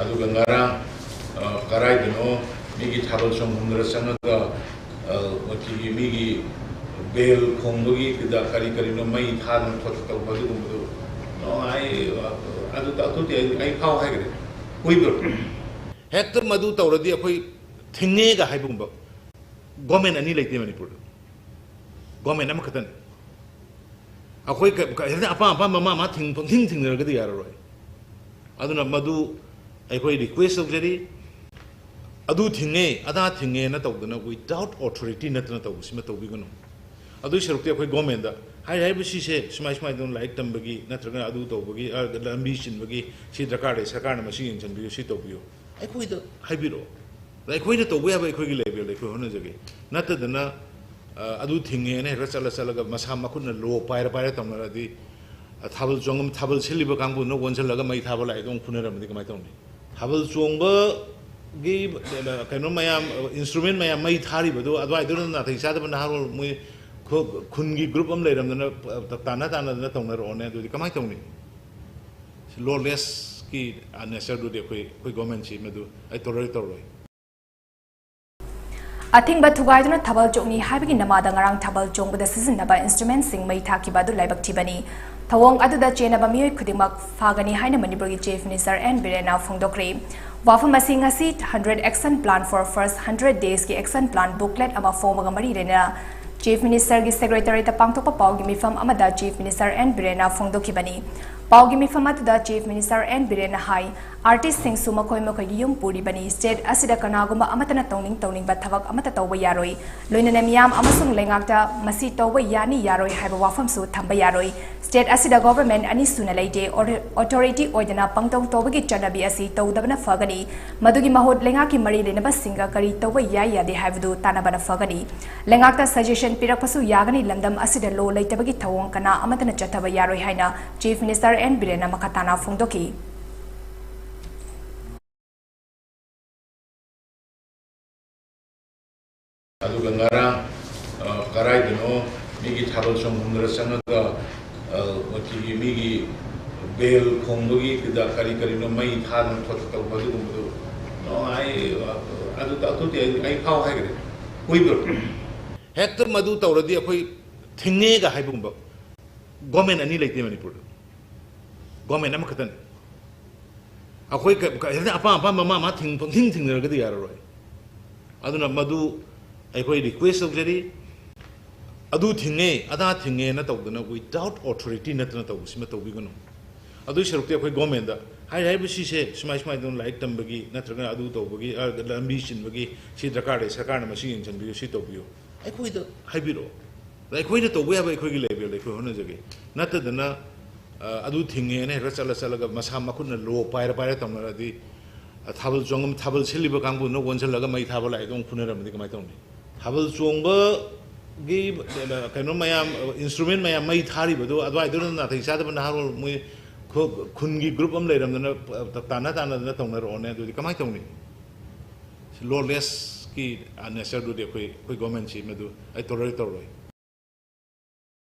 aduga ngarang karai dino migi thabal song humdra sangaga wati migi bel khongbogi kida kari kari no mai than thot to badu gumdu no ai adu ta to ai khau hai gre koi bro hector madu tawradi akhoi thinge ga hai bumba government ani leite manipur government am khatan akhoi apa mama thing ragadi yaroi aduna madu akhoi request tawjari adu thinge ada thinge na tawdana without authority natna tawsima tawbigunu adu sharukti akhoi government da hai bisi se smai don like tambagi natraga adu tawbagi lambi chinbagi si dakar sarkar na masi ingchan bi si tawbiyo akhoi da haibiro akhoi da tawbe ba akhoi gi level akhoi hona jage natadana adu thinge ne rachala ga masa makun lo paira tamara di thabal jongam thabal siliba kangbu no wonjalaga mai thabal ai dong phunera madi kamai tawni thabal jongba gi kaino mayam instrument mayam mai thari badu adwai do na thai sa da na harol mui khungi group am leiram na tana na tawna ro ne do kamai tawni lawless ki unnecessary do de koi government chi medu ai toroi Athing but Tugaiduna Tabal Joni having Namada Ngarang Tabal Jong with the season about instruments sing May Taki Badu Laibak Tibani. Tawong Adu the Chain of Amir Kudimak Fagani Haina Maniburgi Chief Minister N Biren now from Dokri. Wafamasi seat 100 action plan for first 100 days ki action plan booklet ama form Magamari Rena. Chief Minister ki Secretary the Pangtopa Paugimi from Amada Chief Minister N Biren now from Dokibani. Paugimi from the Chief Minister N Biren High. Artist sing suma koi yum puri bani state asida kanagumba amattana touning-touningba thabak amatta touba yaroi loinana miyam amasung lengakta masi touba yani yaroi haiba wafam su thamba yaroi state asida government ani suna leite authority oidana pangtong tobagi chanabi asi tawdabana fagani madugi mahot lengaki mari lenaba singa kari touba yade haibdu tanabana fagani lengakta suggestion pirakpasu yagani lamdam asida lo leitabagi thawong kana amattana chathaba yaroi haina Chief Minister N Biren makatana phongdoki aduga ngarang karai dino migi thabal song humdra sangaga wati migi bel khongbogi kida kari no mai than thot to badu gumdu no ai adu ta to ai khau hai gre koi bro hector madu tawradi akhoi thinge ga hai bumba government ani leite manipur government am khatan akhoi apa mama thing ragadi yaroi aduna madu akhoi request tawjari adu thinge ada thinge na tawdana without authority natna tawsima tawbigunu adu sharukti akhoi government da hai bisi se smai don like tambagi natraga adu tawbagi lambi chinbagi si dakar sarkar na masi ingchan bi si tawbiyo akhoi da haibiro akhoi da tawbe ba akhoi gi level akhoi hona jage natadana adu thinge ne rachala ga masa makun lo paira tamara di thabal jongam thabal siliba kangbu no wonjalaga mai thabal ai dong phunera madi kamai tawni thabal jongba gi kaino mayam instrument mayam mai thari badu adwai do na thai sa da na harol mui khungi group am leiram na tana na tawna ro ne do kamai tawni lawless ki unnecessary do de koi government chi medu ai toroi